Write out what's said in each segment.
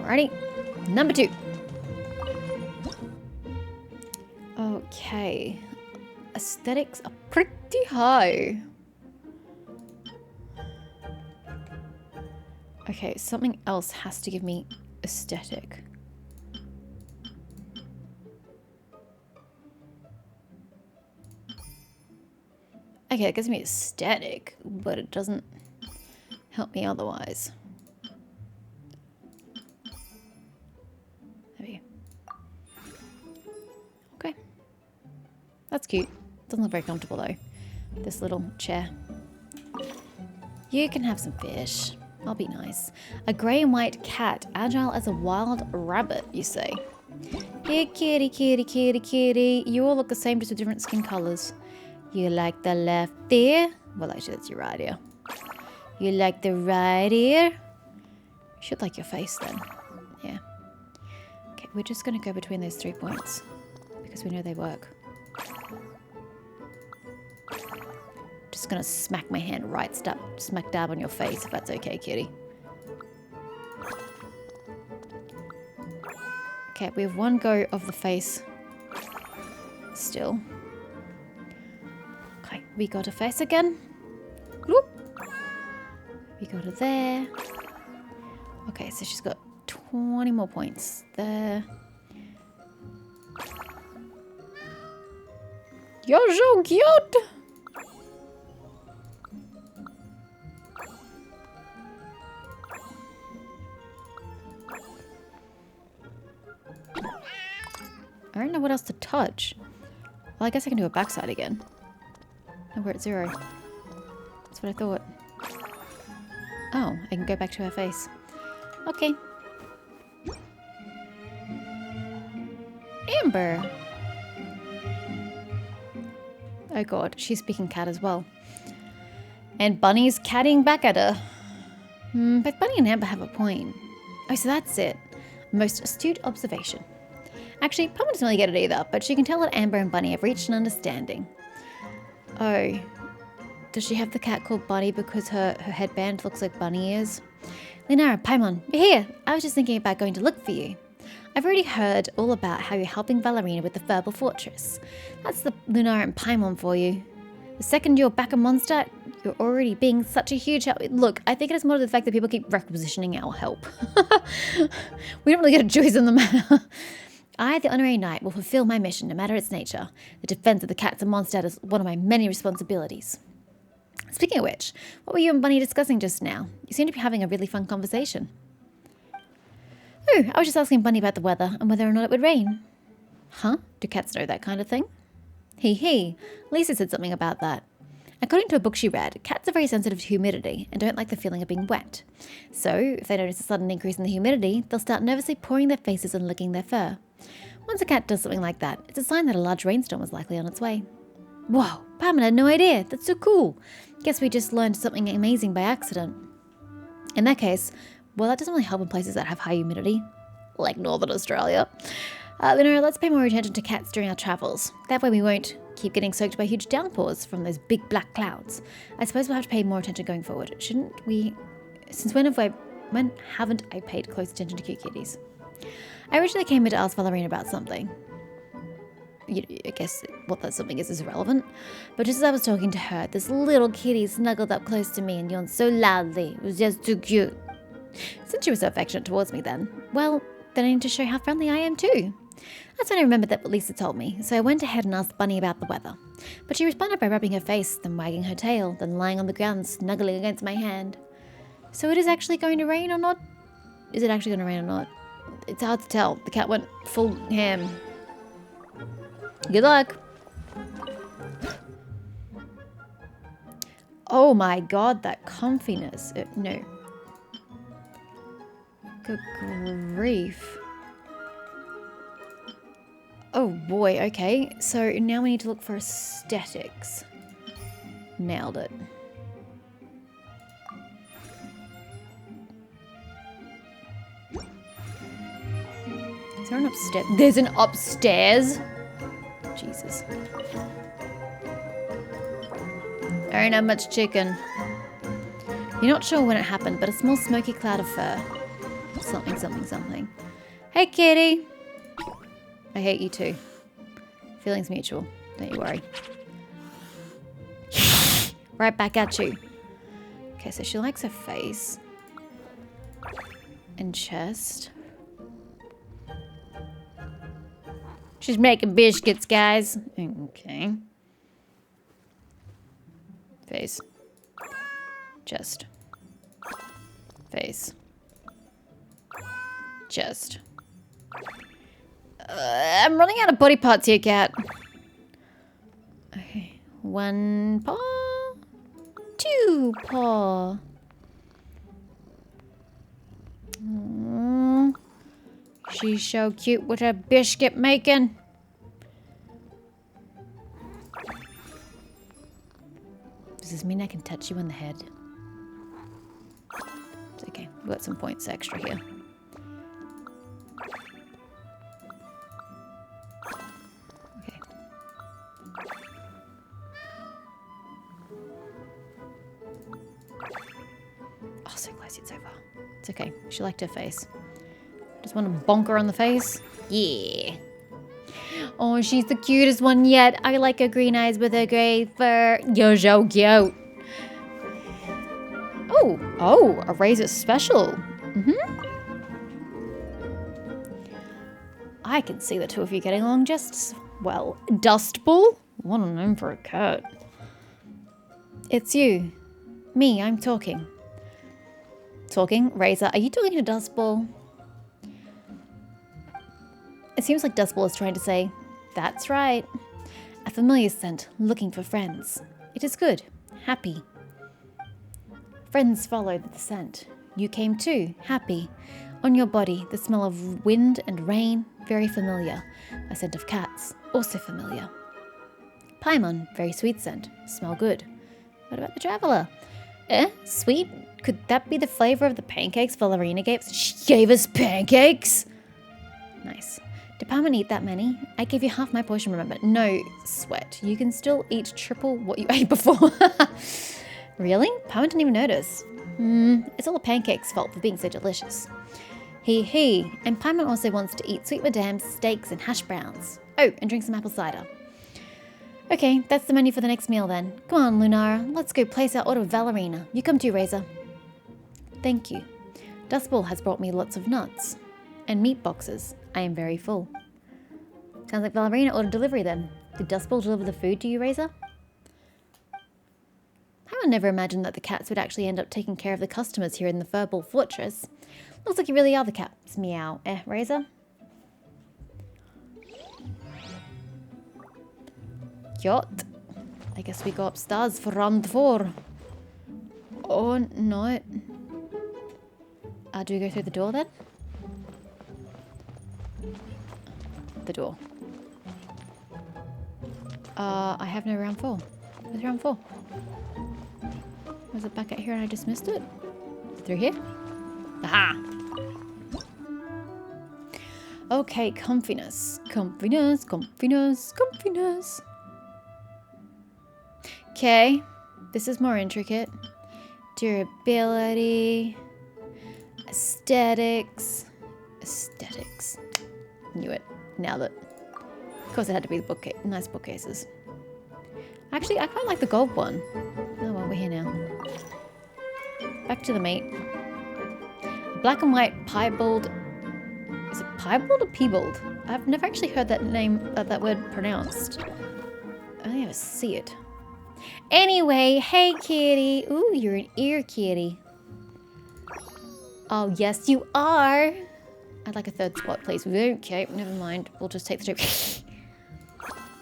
Alrighty. Number 2. Okay. Aesthetics are pretty high. Okay, something else has to give me aesthetic. Okay, it gives me aesthetic, but it doesn't help me otherwise. Maybe. Okay. That's cute. Doesn't look very comfortable though. This little chair. You can have some fish. I'll be nice. A grey and white cat, agile as a wild rabbit, you say. Here, kitty, kitty, kitty, kitty. You all look the same, just with different skin colours. You like the left ear? Well, actually, that's your right ear. You like the right ear? You should like your face then. Yeah. Okay, we're just going to go between those 3 points because we know they work. Just going to smack my hand right smack dab on your face if that's okay, kitty. Okay, we have one go of the face still. Okay, we got a face again. Whoop. We got her there. Okay, so she's got 20 more points there. You're so cute! I don't know what else to touch. Well, I guess I can do a backside again. Oh, we're at 0. That's what I thought. Oh, I can go back to her face. Okay. Amber! Oh god, she's speaking cat as well. And Bunny's catting back at her. But Bunny and Amber have a point. Oh, so that's it. Most astute observation. Actually, Papa doesn't really get it either, but she can tell that Amber and Bunny have reached an understanding. Oh. Does she have the cat called Bunny because her headband looks like bunny ears? Lunara, Paimon, you're here! I was just thinking about going to look for you. I've already heard all about how you're helping Valerina with the Verbal Fortress. That's the Lunara and Paimon for you. The second you're back a monster, you're already being such a huge help. Look, I think it is more to the fact that people keep requisitioning our help. We don't really get a choice in the matter. I, the Honorary Knight, will fulfill my mission, no matter its nature. The defense of the cats and Mondstadt is one of my many responsibilities. Speaking of which, what were you and Bunny discussing just now? You seem to be having a really fun conversation. Oh, I was just asking Bunny about the weather and whether or not it would rain. Huh? Do cats know that kind of thing? Hee. Lisa said something about that. According to a book she read, cats are very sensitive to humidity and don't like the feeling of being wet. So, if they notice a sudden increase in the humidity, they'll start nervously pouring their faces and licking their fur. Once a cat does something like that, it's a sign that a large rainstorm is likely on its way. Whoa, Pam had no idea. That's so cool. Guess we just learned something amazing by accident. In that case, well, that doesn't really help in places that have high humidity, like Northern Australia. Lunara, let's pay more attention to cats during our travels. That way we won't keep getting soaked by huge downpours from those big black clouds. I suppose we'll have to pay more attention going forward. Shouldn't we? Since when haven't I paid close attention to cute kitties? I originally came here to ask Valerina about something. I guess what that something is irrelevant. But just as I was talking to her, this little kitty snuggled up close to me and yawned so loudly. It was just too cute. Since she was so affectionate towards me then, well, then I need to show how friendly I am too. That's when I remembered that what Lisa told me, so I went ahead and asked Bunny about the weather. But she responded by rubbing her face, then wagging her tail, then lying on the ground snuggling against my hand. So it is actually going to rain or not? Is it actually going to rain or not? It's hard to tell. The cat went full ham. Good luck. Oh my god, that comfiness. No. Good grief. Oh boy, okay. So now we need to look for aesthetics. Nailed it. Is there an upstairs? There's an upstairs? Jesus. There ain't much chicken. You're not sure when it happened, but a small smoky cloud of fur. Something, something, something. Hey, kitty. I hate you too. Feelings mutual. Don't you worry. Right back at you. Okay, so she likes her face. And chest. She's making biscuits, guys. Okay. Face. Chest. Face. Chest. I'm running out of body parts here, cat. Okay. 1 paw. 2 paw. Aww. She's so cute with her biscuit making. Does this mean I can touch you on the head? It's okay. We've got some points extra here. Okay. Oh, so close. It's over. It's okay. She liked her face. Just want to bonk her on the face? Yeah. Oh, she's the cutest one yet. I like her green eyes with her grey fur. You're so cute. Oh, a razor special. I can see the two of you getting along just, well, Dust Ball? What a name for a cat. It's you. Me, I'm talking. Talking? Razor, are you talking to Dust Ball? It seems like Dust Ball is trying to say, that's right. A familiar scent, looking for friends. It is good. Happy. Friends followed the scent. You came too. Happy. On your body, the smell of wind and rain, very familiar. A scent of cats, also familiar. Paimon, very sweet scent. Smell good. What about the traveler? Sweet? Could that be the flavor of the pancakes Valerina gave us? She gave us pancakes? Nice. Did Paimon eat that many? I gave you half my portion, remember? No, sweat. You can still eat triple what you ate before. Really? Paimon didn't even notice. It's all the pancakes' fault for being so delicious. He. And Paimon also wants to eat sweet madame, steaks, and hash browns. Oh, and drink some apple cider. Okay, that's the menu for the next meal then. Come on, Lunara. Let's go place our order with Valerina. You come too, Razor. Thank you. Dustball has brought me lots of nuts. And meat boxes. I am very full. Sounds like Valerina ordered delivery then. Did Dustball deliver the food to you, Razor? I would never imagined that the cats would actually end up taking care of the customers here in the Furball Fortress. Looks like you really are the cats. Meow. Razor? Yacht. I guess we go upstairs for round 4. Oh, no. Do we go through the door then? The door. I have no round 4. Where's round 4? Was it back out here and I just missed it? Through here? Aha! Okay, comfiness. Comfiness, comfiness, comfiness. Okay, this is more intricate. Durability. Aesthetics. Aesthetics. Knew it. Nailed it. Of course it had to be the bookcase. Nice bookcases. Actually, I quite like the gold one. Oh well, we're here now. Back to the meat. Black and white piebald. Is it piebald or piebald? I've never actually heard that name, that word pronounced. I only ever see it. Anyway, hey kitty. Ooh, you're an ear kitty. Oh, yes you are. I'd like a third spot, please. Okay, never mind. We'll just take the 2.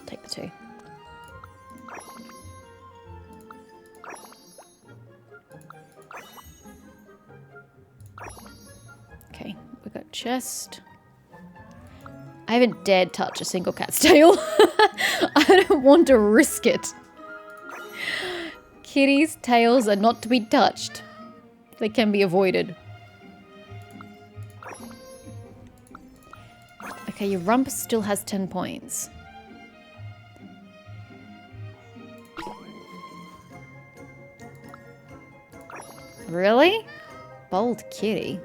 Take the 2. Okay, we got chest. I haven't dared touch a single cat's tail. I don't want to risk it. Kitties' tails are not to be touched. They can be avoided. Okay, your rump still has 10 points. Really? Bold kitty.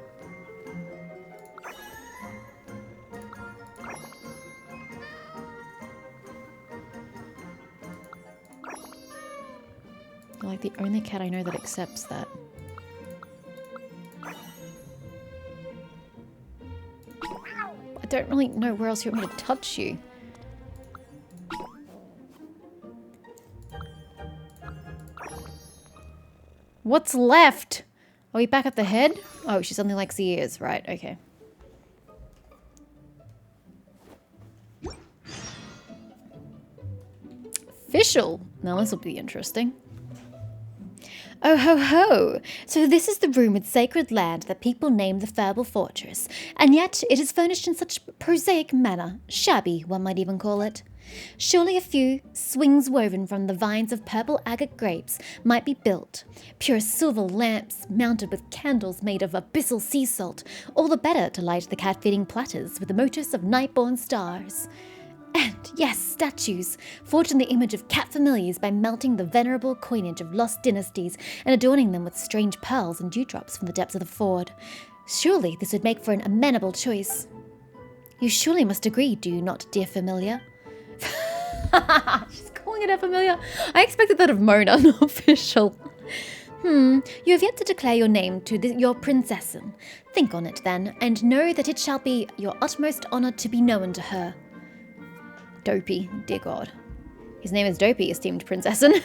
like the only cat I know that accepts that. I don't really know where else you want me to touch you. What's left? Are we back at the head? Oh, she suddenly likes the ears. Right, okay. Official. Now this will be interesting. Oh ho ho! So this is the rumoured sacred land that people name the Furble Fortress, and yet it is furnished in such prosaic manner, shabby one might even call it. Surely a few swings woven from the vines of purple agate grapes might be built, pure silver lamps mounted with candles made of abyssal sea salt, all the better to light the cat-feeding platters with the motifs of night-born stars. And, yes, statues, forged in the image of cat familiars by melting the venerable coinage of lost dynasties and adorning them with strange pearls and dewdrops from the depths of the fjord. Surely this would make for an amenable choice. You surely must agree, do you not, dear familiar? She's calling it a familiar. I expected that of Mona, not official. You have yet to declare your name to your princessin. Think on it, then, and know that it shall be your utmost honour to be known to her. Dopey, dear God. His name is Dopey, esteemed princessin.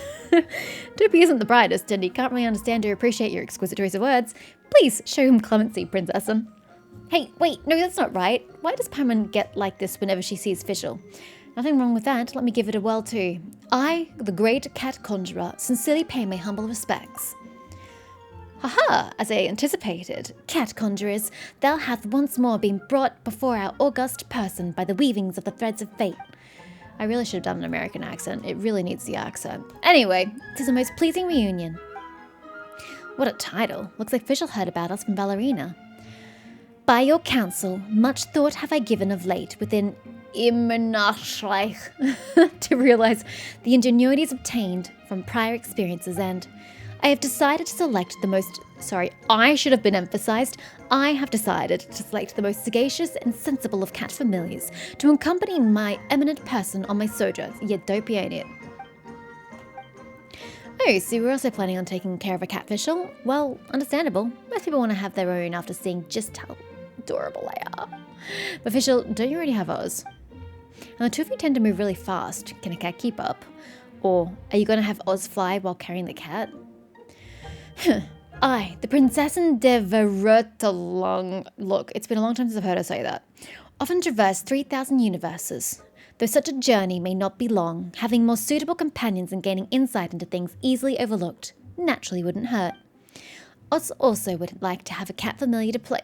Dopey isn't the brightest, and he can't really understand or appreciate your exquisite choice of words. Please show him clemency, princessin. Hey, wait, no, that's not right. Why does Paimon get like this whenever she sees Fischl? Nothing wrong with that. Let me give it a whirl too. I, the great cat conjurer, sincerely pay my humble respects. Haha, as I anticipated, cat conjurers, thou hath once more been brought before our august person by the weavings of the threads of fate. I really should have done an American accent. It really needs the accent. Anyway, 'tis a most pleasing reunion. What a title. Looks like Fischl heard about us from Ballerina. By your counsel, much thought have I given of late within Immenachreich to realize the ingenuities obtained from prior experiences, and I have decided to select the most... I should have been emphasized. I have decided to select the most sagacious and sensible of cat familiars to accompany my eminent person on my sojourns. Yeah, dopey, ain't it? Oh, so we're also planning on taking care of a cat Fischl? Well, understandable. Most people want to have their own after seeing just how adorable they are. But Fischl, don't you already have Oz? And the two of you tend to move really fast. Can a cat keep up? Or are you going to have Oz fly while carrying the cat? I, the Princessin de Verötelung. Look, it's been a long time since I've heard her say that. Often traverse 3,000 universes. Though such a journey may not be long, having more suitable companions and gaining insight into things easily overlooked naturally wouldn't hurt. Oz also would like to have a cat familiar to play.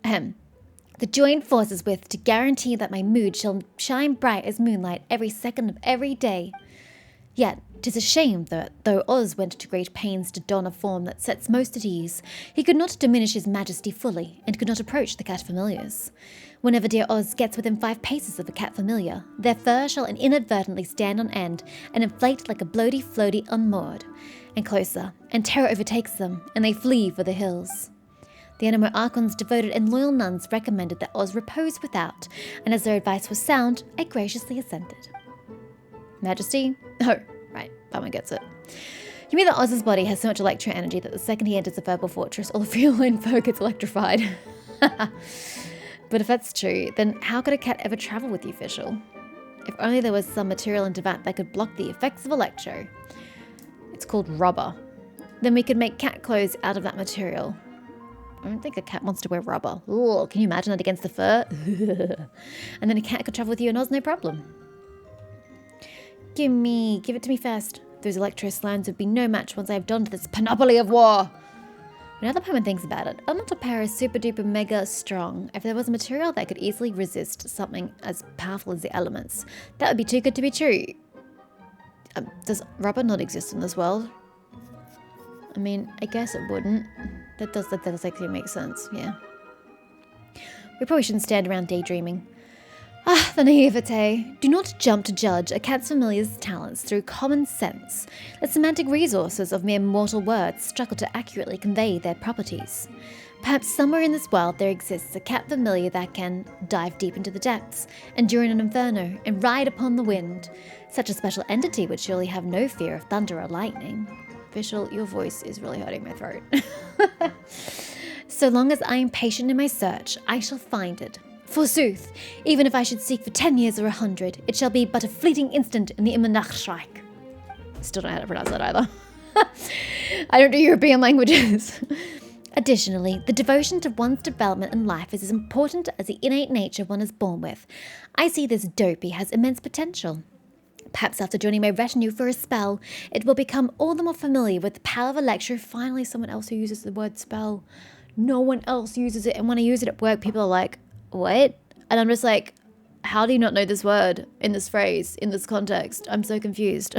To join forces with to guarantee that my mood shall shine bright as moonlight every second of every day. Yet, 'tis a shame that, though Oz went to great pains to don a form that sets most at ease, he could not diminish his majesty fully, and could not approach the cat familiars. Whenever dear Oz gets within 5 paces of a cat familiar, their fur shall inadvertently stand on end, and inflate like a bloaty floaty unmoored. And closer, and terror overtakes them, and they flee for the hills. The Animo Archon's devoted and loyal nuns recommended that Oz repose without, and as their advice was sound, I graciously assented. Majesty? Oh, right, Paimon gets it. You mean that Oz's body has so much electro energy that the second he enters the Furble Fortress, all the feline fur gets electrified? But if that's true, then how could a cat ever travel with you, Fischl? If only there was some material in Devant that could block the effects of electro. It's called rubber. Then we could make cat clothes out of that material. I don't think a cat wants to wear rubber. Ooh, can you imagine that against the fur? And then a cat could travel with you and Oz, no problem. Give it to me first. Those electro slimes would be no match once I have donned this panoply of war. But now that Paimon thinks about it, I'm not a pair is super duper mega strong. If there was a material that could easily resist something as powerful as the elements, that would be too good to be true. Does rubber not exist in this world? I mean, I guess it wouldn't. That does actually make sense, yeah. We probably shouldn't stand around daydreaming. Ah, the naivete. Do not jump to judge a cat's familiar's talents through common sense. The semantic resources of mere mortal words struggle to accurately convey their properties. Perhaps somewhere in this world there exists a cat familiar that can dive deep into the depths, endure in an inferno, and ride upon the wind. Such a special entity would surely have no fear of thunder or lightning. Official, your voice is really hurting my throat. So long as I am patient in my search, I shall find it. Forsooth, even if I should seek for 10 years or 100, it shall be but a fleeting instant in the Immenachreich. Still don't know how to pronounce that either. I don't do European languages. Additionally, the devotion to one's development in life is as important as the innate nature one is born with. I see this dopey has immense potential. Perhaps after joining my retinue for a spell, it will become all the more familiar with the power of a lecture. Finally, someone else who uses the word spell. No one else uses it, and when I use it at work, people are like, what? And I'm just like, how do you not know this word in this phrase, in this context? I'm so confused.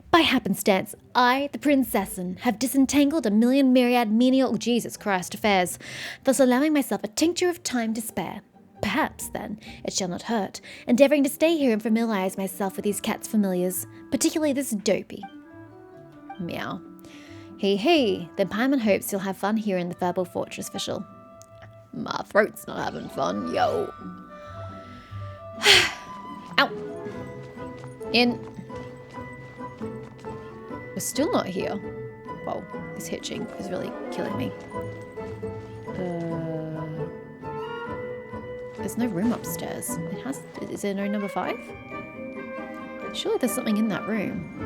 By happenstance, I, the princessin, have disentangled a million myriad menial Jesus Christ affairs, thus allowing myself a tincture of time to spare. Perhaps, then, it shall not hurt, endeavouring to stay here and familiarise myself with these cats' familiars, particularly this dopey. Meow. Hey, then Paimon hopes you'll have fun here in the Verbal Fortress official. My throat's not having fun, yo. Ow. In. We're still not here. Whoa, this hitching is really killing me. There's no room upstairs. Is there no number 5? Surely there's something in that room.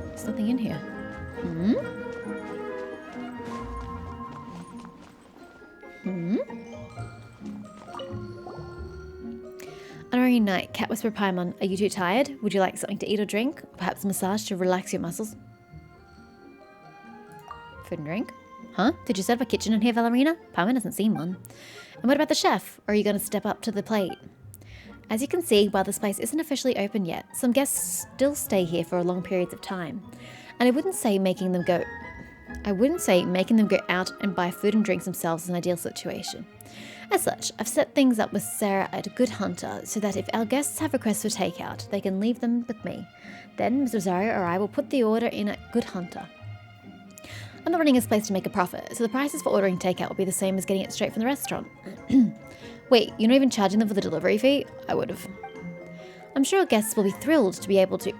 There's nothing in here. Honorary Knight, Cat Whisperer Paimon, are you too tired? Would you like something to eat or drink? Perhaps a massage to relax your muscles? Food and drink? Huh? Did you set up a kitchen in here, Valerina? Paimon hasn't seen one. And what about the chef? Or are you going to step up to the plate? As you can see, while this place isn't officially open yet, some guests still stay here for long periods of time. And I wouldn't say making them go out and buy food and drinks themselves is an ideal situation. As such, I've set things up with Sarah at Good Hunter so that if our guests have requests for takeout, they can leave them with me. Then Ms. Rosario or I will put the order in at Good Hunter. I'm not running this place to make a profit, so the prices for ordering takeout will be the same as getting it straight from the restaurant. Wait, you're not even charging them for the delivery fee? I would have. I'm sure guests will be thrilled to be able to...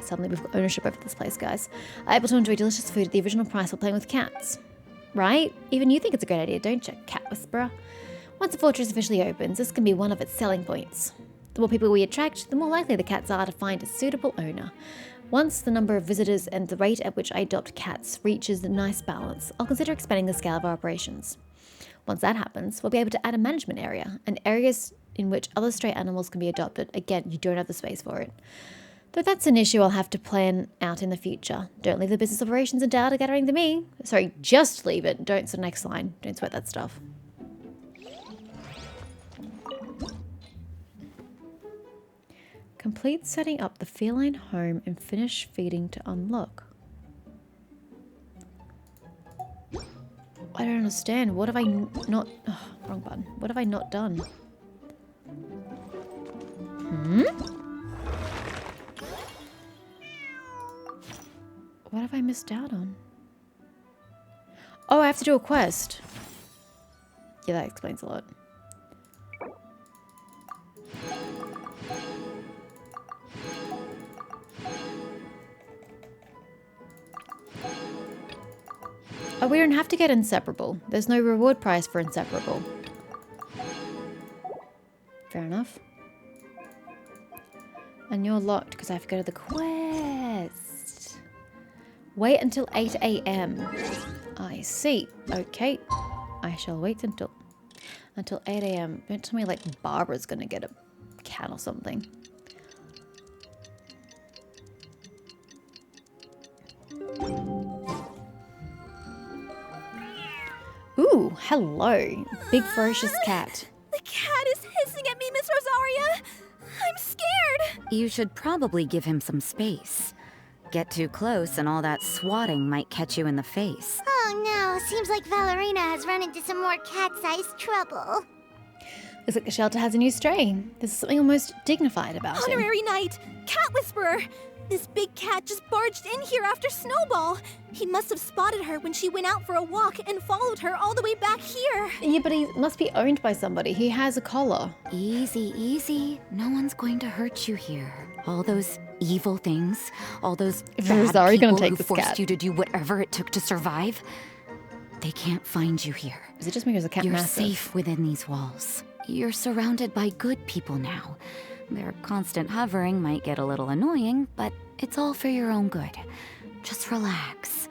Suddenly we've got ownership over this place, guys. Able to enjoy delicious food at the original price while playing with cats. Right? Even you think it's a great idea, don't you, Cat Whisperer? Once the fortress officially opens, this can be one of its selling points. The more people we attract, the more likely the cats are to find a suitable owner. Once the number of visitors and the rate at which I adopt cats reaches a nice balance, I'll consider expanding the scale of our operations. Once that happens, we'll be able to add a management area, and areas in which other stray animals can be adopted. Again, you don't have the space for it. Though that's an issue I'll have to plan out in the future. Don't leave the business operations and data gathering to me. Sorry, just leave it. Don't, so next line. Don't sweat that stuff. Complete setting up the feline home and finish feeding to unlock. I don't understand. What have I not... Oh, wrong button. What have I not done? What have I missed out on? Oh, I have to do a quest. Yeah, that explains a lot. Oh, we don't have to get inseparable. There's no reward prize for inseparable. Fair enough. And you're locked because I have to go to the quest. Wait until 8 AM. I see. Okay. I shall wait until 8 AM. Don't tell me like Barbara's gonna get a cat or something. Ooh, hello. Big ferocious cat. The cat is hissing at me, Miss Rosaria. I'm scared. You should probably give him some space. Get too close and all that swatting might catch you in the face. Oh no, seems like Valerina has run into some more cat-sized trouble. Looks like the shelter has a new stray. There's something almost dignified about him. Honorary Knight, Cat Whisperer, This big cat just barged in here after Snowball. He must have spotted her when she went out for a walk and followed her all the way back here. Yeah, but he must be owned by somebody. He has a collar. Easy, easy. No one's going to hurt you here. All those evil things, all those If bad Rosario gonna people take who this forced cat. you to do whatever it took to survive, they can't find you here. Is it just because the cat You're massive? safe within these walls. You're surrounded by good people now. Their constant hovering might get a little annoying, but it's all for your own good. Just relax.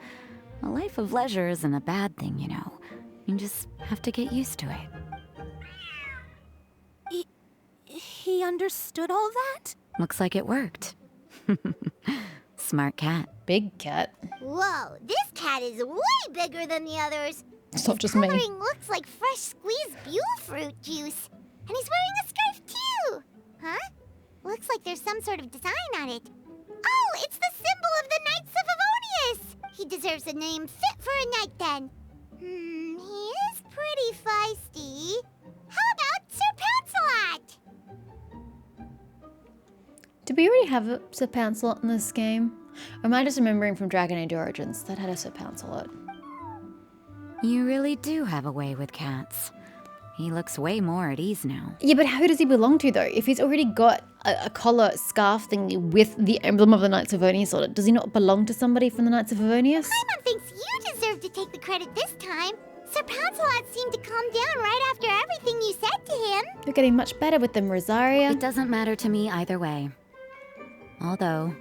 A life of leisure isn't a bad thing, you know. You just have to get used to it. He understood all that? Looks like it worked. Smart cat. Big cat. Whoa, this cat is way bigger than the others. It's not just me. Coloring looks like fresh squeezed Buell fruit juice. And he's wearing a scarf too. Huh? Looks like there's some sort of design on it. Oh, it's the symbol of the Knights of Avonius. He deserves a name fit for a knight then. He is pretty feisty. How about Sir Pouncelot? Did we already have a Sir Pouncelot in this game? Or am I just remembering from Dragon Age Origins that had a Sir Pouncelot? You really do have a way with cats. He looks way more at ease now. Yeah, but who does he belong to though? If he's already got a collar scarf thingy with the emblem of the Knights of Avonius on it, does he not belong to somebody from the Knights of Avonius? Paimon thinks you deserve to take the credit this time. Sir Pouncelot seemed to calm down right after everything you said to him. You're getting much better with them, Rosaria. It doesn't matter to me either way. Although,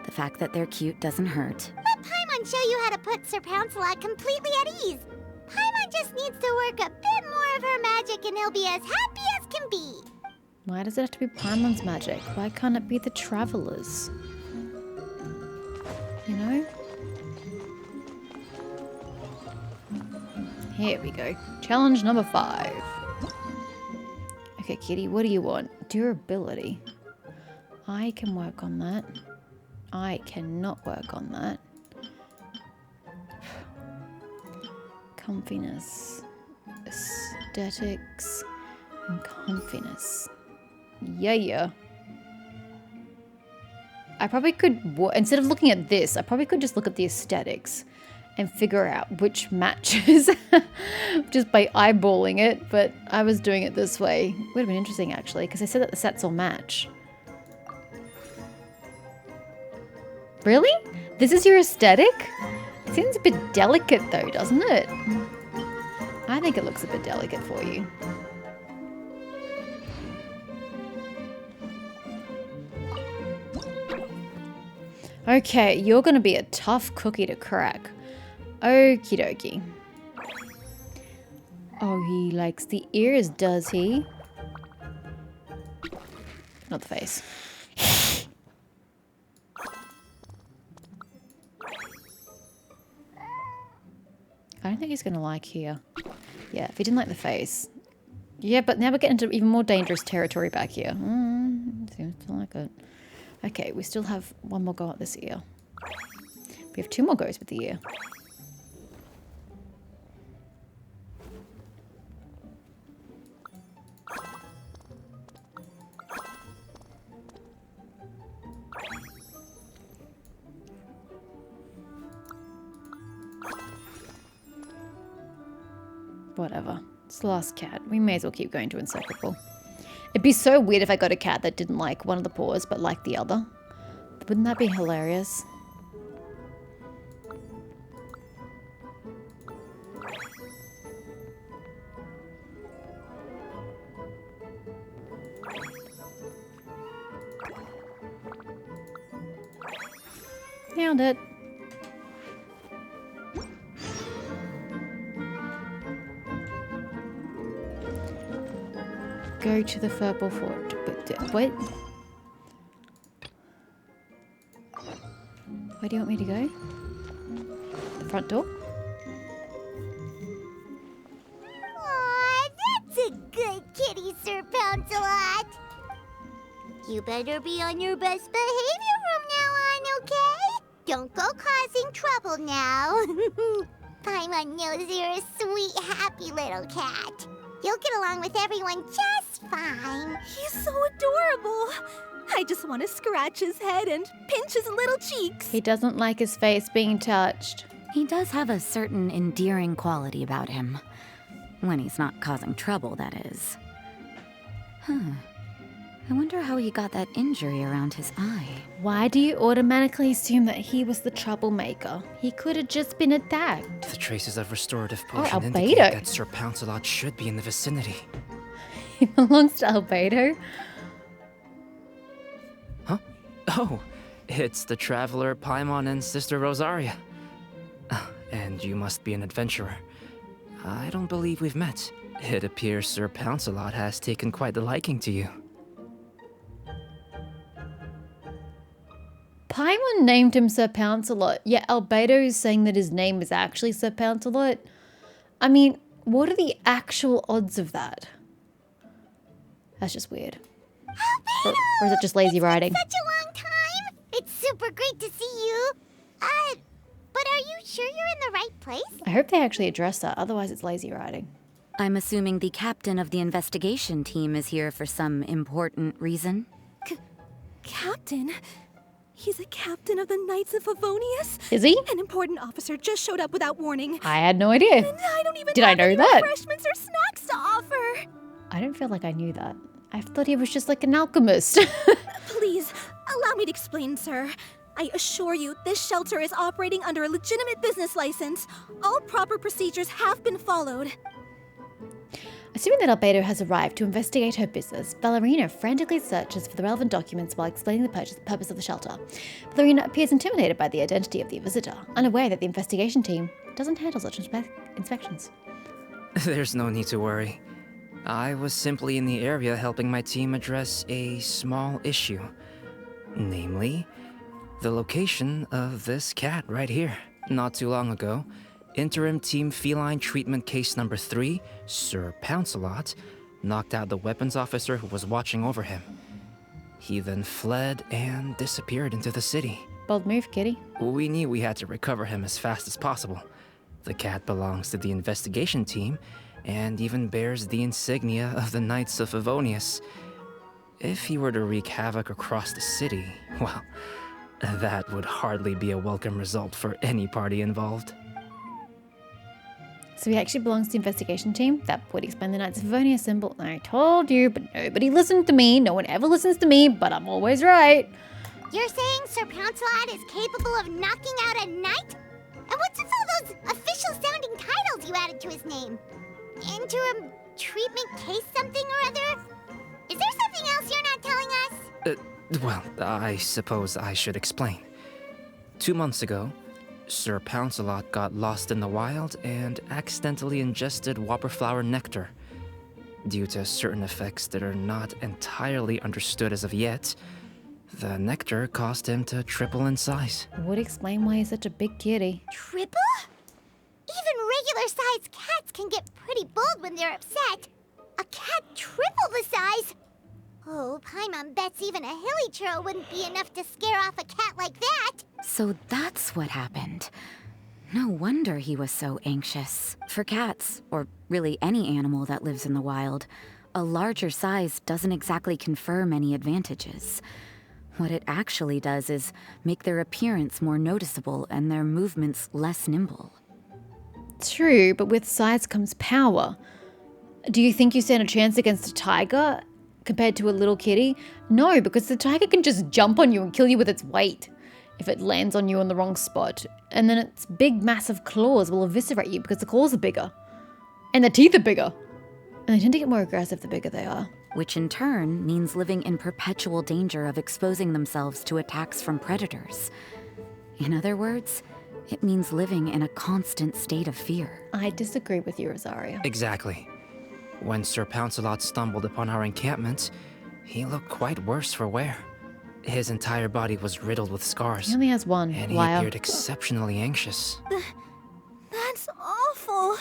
the fact that they're cute doesn't hurt. Let Paimon show you how to put Sir Pouncelot completely at ease. Paimon just needs to work a bit more of her magic and he'll be as happy as can be. Why does it have to be Paimon's magic? Why can't it be the Travelers? You know? Here we go. Challenge number 5. Okay, kitty, what do you want? Durability. I can work on that. I cannot work on that. Comfiness. Aesthetics. And comfiness. Yeah. I probably could, instead of looking at this, I probably could just look at the aesthetics and figure out which matches just by eyeballing it, but I was doing it this way. Would have been interesting actually, because I said that the sets all match. Really? This is your aesthetic? It seems a bit delicate though, doesn't it? I think it looks a bit delicate for you. Okay, you're gonna be a tough cookie to crack. Okie dokie. Oh, he likes the ears, does he? Not the face. I don't think he's gonna like here. Yeah, if he didn't like the face. Yeah, but now we're getting into even more dangerous territory back here. Seems to like it. Okay, we still have one more go at this ear. We have 2 more goes with the ear. Whatever. It's the last cat. We may as well keep going to Inseparable. It'd be so weird if I got a cat that didn't like one of the paws but liked the other. Wouldn't that be hilarious? Nailed it. Go to the Furball Fort. But wait. Where do you want me to go? The front door? Aw, that's a good kitty, Sir Pouncelot. You better be on your best behavior from now on, okay? Don't go causing trouble now. Paimon knows you're a sweet, happy little cat. You'll get along with everyone just fine. He's so adorable. I just want to scratch his head and pinch his little cheeks. He doesn't like his face being touched. He does have a certain endearing quality about him. When he's not causing trouble, that is. I wonder how he got that injury around his eye. Why do you automatically assume that he was the troublemaker? He could have just been attacked. The traces of restorative potion Albedo. indicate that Sir Pouncelot should be in the vicinity. He belongs to Albedo. Huh? Oh, it's the traveler Paimon and Sister Rosaria. And you must be an adventurer. I don't believe we've met. It appears Sir Pouncelot has taken quite the liking to you. Paimon named him Sir Pouncelot, yet Albedo is saying that his name is actually Sir Pouncelot. I mean, what are the actual odds of that? That's just weird. Albedo! Or is it just lazy writing? Such a long time. It's super great to see you. But are you sure you're in the right place? I hope they actually address that, otherwise it's lazy writing. I'm assuming the captain of the investigation team is here for some important reason? Captain? He's a captain of the Knights of Favonius? Is he? An important officer just showed up without warning. I had no idea. And I don't even Did I have know any that? refreshments or snacks to offer. I don't feel like I knew that. I thought he was just like an alchemist. Please, allow me to explain, sir. I assure you, this shelter is operating under a legitimate business license. All proper procedures have been followed. Assuming that Albedo has arrived to investigate her business, Ballerina frantically searches for the relevant documents while explaining the purpose of the shelter. Ballerina appears intimidated by the identity of the visitor, unaware that the investigation team doesn't handle such inspections. There's no need to worry. I was simply in the area helping my team address a small issue. Namely, the location of this cat right here. Not too long ago, Interim Team Feline Treatment Case number 3, Sir Pouncelot, knocked out the weapons officer who was watching over him. He then fled and disappeared into the city. Bold move, kitty. We knew we had to recover him as fast as possible. The cat belongs to the investigation team, and even bears the insignia of the Knights of Favonius. If he were to wreak havoc across the city, well, that would hardly be a welcome result for any party involved. So he actually belongs to the investigation team? That would explain the Knights of Favonius symbol. I told you, but nobody listened to me. No one ever listens to me, but I'm always right. You're saying Sir Pouncelot is capable of knocking out a knight? And what's with all those official-sounding titles you added to his name? Interim treatment case something or other? Is there something else you're not telling us? Well, I suppose I should explain. 2 months ago, Sir Pouncelot got lost in the wild and accidentally ingested whopperflower nectar. Due to certain effects that are not entirely understood as of yet, the nectar caused him to triple in size. Would explain why he's such a big kitty. Triple? Even regular-sized cats can get pretty bold when they're upset. A cat triple the size? Oh, Paimon bets even a hilly churl wouldn't be enough to scare off a cat like that. So that's what happened. No wonder he was so anxious. For cats, or really any animal that lives in the wild, a larger size doesn't exactly confer many advantages. What it actually does is make their appearance more noticeable and their movements less nimble. True, but with size comes power. Do you think you stand a chance against a tiger compared to a little kitty? No, because the tiger can just jump on you and kill you with its weight if it lands on you on the wrong spot. And then its big, massive claws will eviscerate you because the claws are bigger. And the teeth are bigger. And they tend to get more aggressive the bigger they are. Which in turn means living in perpetual danger of exposing themselves to attacks from predators. In other words, it means living in a constant state of fear. I disagree with you, Rosaria. Exactly. When Sir Pouncelot stumbled upon our encampment, he looked quite worse for wear. His entire body was riddled with scars, He only has one. and he Liar. appeared exceptionally anxious. That's awful.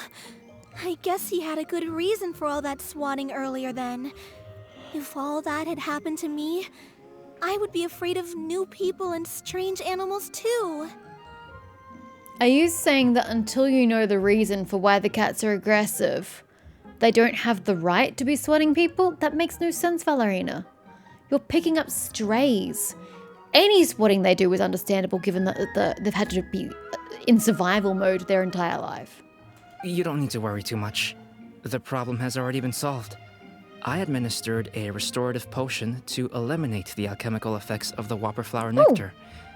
I guess he had a good reason for all that swatting earlier then. If all that had happened to me, I would be afraid of new people and strange animals too. Are you saying that until you know the reason for why the cats are aggressive, they don't have the right to be swatting people? That makes no sense, Valerina. You're picking up strays. Any swatting they do is understandable given that they've had to be in survival mode their entire life. You don't need to worry too much. The problem has already been solved. I administered a restorative potion to eliminate the alchemical effects of the whopper flower nectar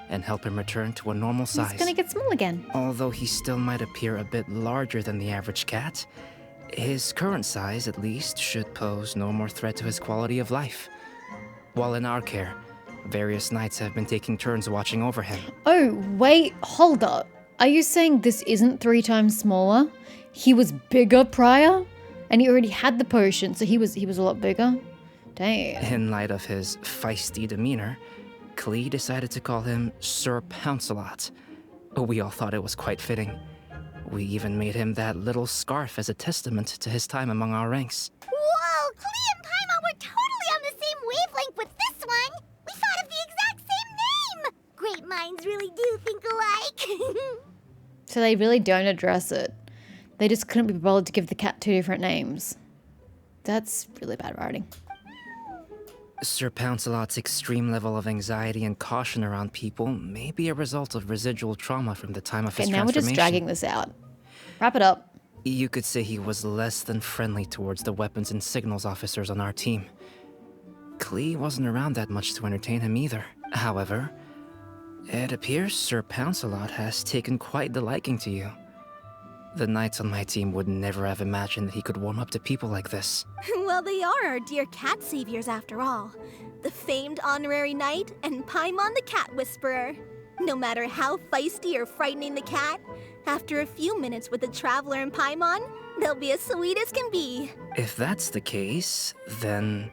and help him return to a normal size. He's gonna get small again. Although he still might appear a bit larger than the average cat, his current size, at least, should pose no more threat to his quality of life. While in our care, various knights have been taking turns watching over him. Oh, wait, hold up. Are you saying this isn't 3 times smaller? He was bigger prior? And he already had the potion, so he was a lot bigger? Damn. In light of his feisty demeanor, Klee decided to call him Sir Pouncelot. We all thought it was quite fitting. We even made him that little scarf as a testament to his time among our ranks. Whoa, Klee and Paimon were totally on the same wavelength with this one. We thought of the exact same name. Great minds really do think alike. So they really don't address it. They just couldn't be bothered to give the cat 2 different names. That's really bad writing. Sir Pouncelot's extreme level of anxiety and caution around people may be a result of residual trauma from the time of his Okay, now we're transformation. just dragging this out. Wrap it up. You could say he was less than friendly towards the weapons and signals officers on our team. Klee wasn't around that much to entertain him either. However, it appears Sir Pouncelot has taken quite the liking to you. The knights on my team would never have imagined that he could warm up to people like this. Well, they are our dear cat saviors after all. The famed honorary knight and Paimon the cat whisperer. No matter how feisty or frightening the cat, after a few minutes with the traveler and Paimon, they'll be as sweet as can be. If that's the case, then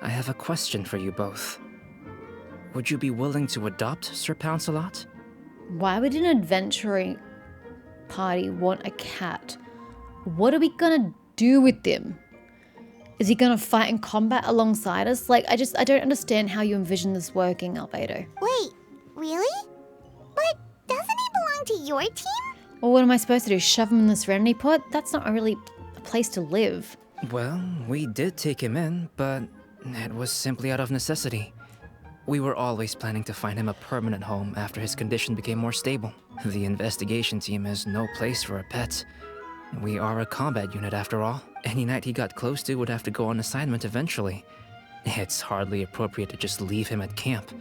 I have a question for you both. Would you be willing to adopt Sir Pouncelot? Why would an adventuring party want a cat? What are we gonna do with him? Is he gonna fight in combat alongside us? Like, I don't understand how you envision this working, Albedo. Wait, really? But doesn't he belong to your team? Well, what am I supposed to do? Shove him in the Serenity Pot? That's not really a place to live. Well, we did take him in, but it was simply out of necessity. We were always planning to find him a permanent home after his condition became more stable. The investigation team is no place for a pet. We are a combat unit after all. Any knight he got close to would have to go on assignment eventually. It's hardly appropriate to just leave him at camp,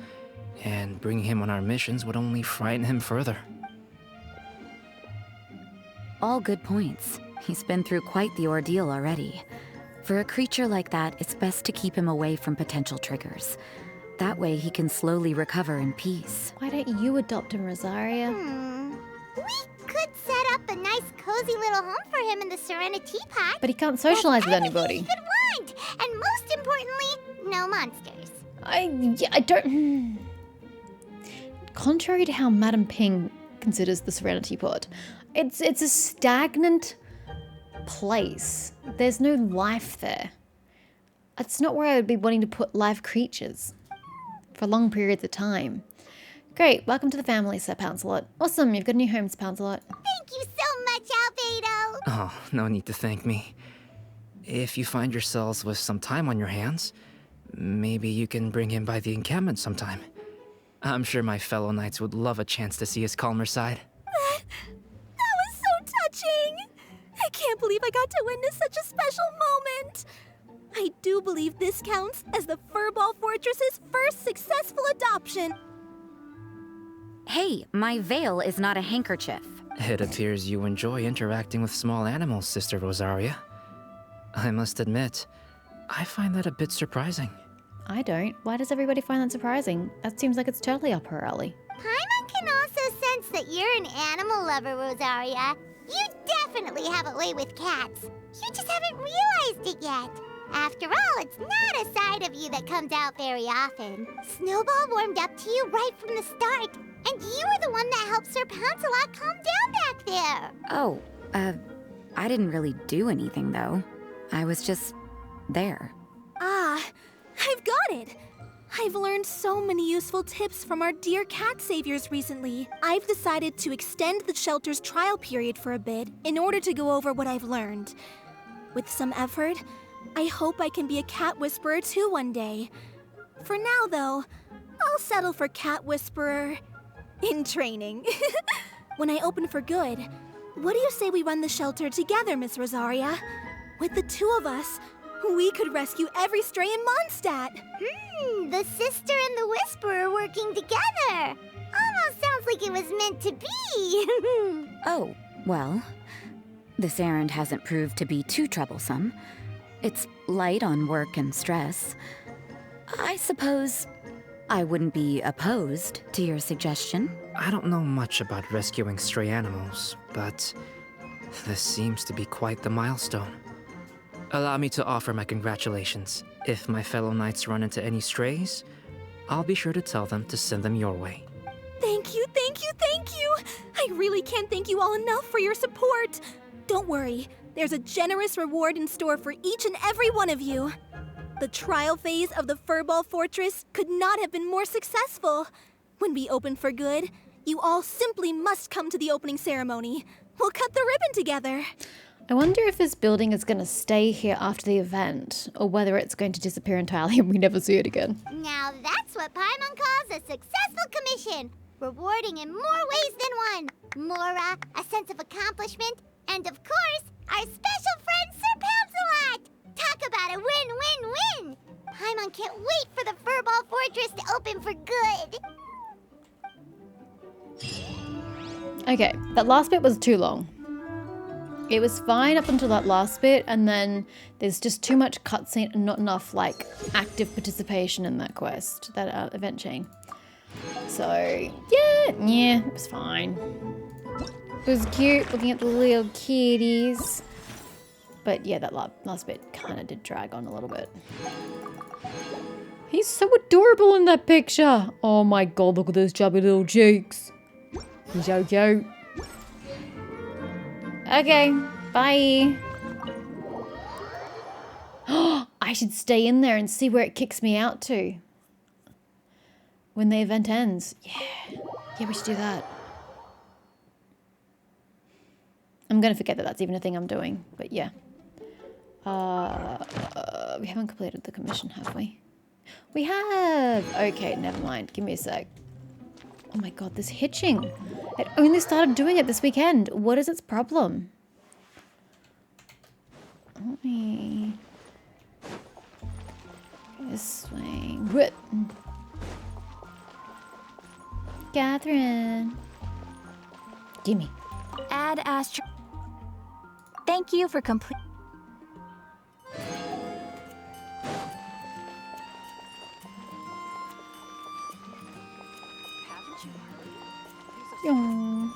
and bringing him on our missions would only frighten him further. All good points. He's been through quite the ordeal already. For a creature like that, it's best to keep him away from potential triggers. That way he can slowly recover in peace. Why don't you adopt him, Rosaria? We could set up a nice cozy little home for him in the Serenity Pot. But he can't socialize with anybody. He could want, and most importantly, no monsters. I don't... Contrary to how Madame Ping considers the Serenity Pod, it's a stagnant place. There's no life there. That's not where I would be wanting to put live creatures for long periods of time. Great, welcome to the family, Sir Pouncelot. Awesome, you've got a new home, Sir Pouncelot. Thank you so much, Albedo. Oh, no need to thank me. If you find yourselves with some time on your hands, maybe you can bring him by the encampment sometime. I'm sure my fellow knights would love a chance to see his calmer side. That was so touching! I can't believe I got to witness such a special moment! I do believe this counts as the Furball Fortress's first successful adoption. Hey, my veil is not a handkerchief. It appears you enjoy interacting with small animals, Sister Rosaria. I must admit, I find that a bit surprising. I don't. Why does everybody find that surprising? That seems like it's totally up her alley. Paimon can also sense that you're an animal lover, Rosaria. You definitely have a way with cats. You just haven't realized it yet. After all, it's not a side of you that comes out very often. Snowball warmed up to you right from the start, and you were the one that helped Sir Pouncelot calm down back there. Oh, I didn't really do anything though. I was just there. Ah, I've got it! I've learned so many useful tips from our dear cat saviors recently. I've decided to extend the shelter's trial period for a bit in order to go over what I've learned. With some effort, I hope I can be a cat whisperer too one day. For now, though, I'll settle for Cat Whisperer in training. When I open for good, what do you say we run the shelter together, Miss Rosaria? With the two of us, we could rescue every stray in Mondstadt. The sister and the Whisperer working together. Almost sounds like it was meant to be. Oh, well, this errand hasn't proved to be too troublesome. It's light on work and stress. I suppose I wouldn't be opposed to your suggestion. I don't know much about rescuing stray animals, but this seems to be quite the milestone. Allow me to offer my congratulations. If my fellow knights run into any strays, I'll be sure to tell them to send them your way. Thank you, thank you, thank you! I really can't thank you all enough for your support. Don't worry, there's a generous reward in store for each and every one of you. The trial phase of the Furball Fortress could not have been more successful. When we open for good, you all simply must come to the opening ceremony. We'll cut the ribbon together. I wonder if this building is going to stay here after the event, or whether it's going to disappear entirely and we never see it again. Now that's what Paimon calls a successful commission. Rewarding in more ways than one. Mora, a sense of accomplishment, and of course, our special friend Sir Pouncelot. Talk about a win-win-win. Paimon can't wait for the Furball Fortress to open for good. Okay, that last bit was too long. It was fine up until that last bit, and then there's just too much cutscene and not enough, like, active participation in that quest, that event chain. So, yeah, it was fine. It was cute looking at the little kitties. But yeah, that last bit kind of did drag on a little bit. He's so adorable in that picture. Oh my god, look at those chubby little cheeks. He's so cute. Okay, bye. I should stay in there and see where it kicks me out to. When the event ends. Yeah, we should do that. I'm gonna forget that that's even a thing I'm doing, but yeah. We haven't completed the commission, have we? We have! Okay, never mind. Give me a sec. Oh my god, this hitching. It only started doing it this weekend. What is its problem? Let me... this way. What? Catherine. Gimme. Add Astro. Thank you for complete. Yong.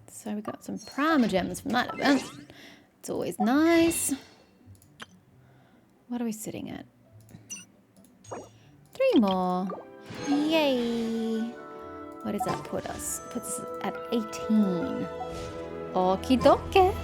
So we got some primer gems from that event. It's always nice. What are we sitting at? 3 more. Yay. What does that put us? Puts us at 18. Okie dokie.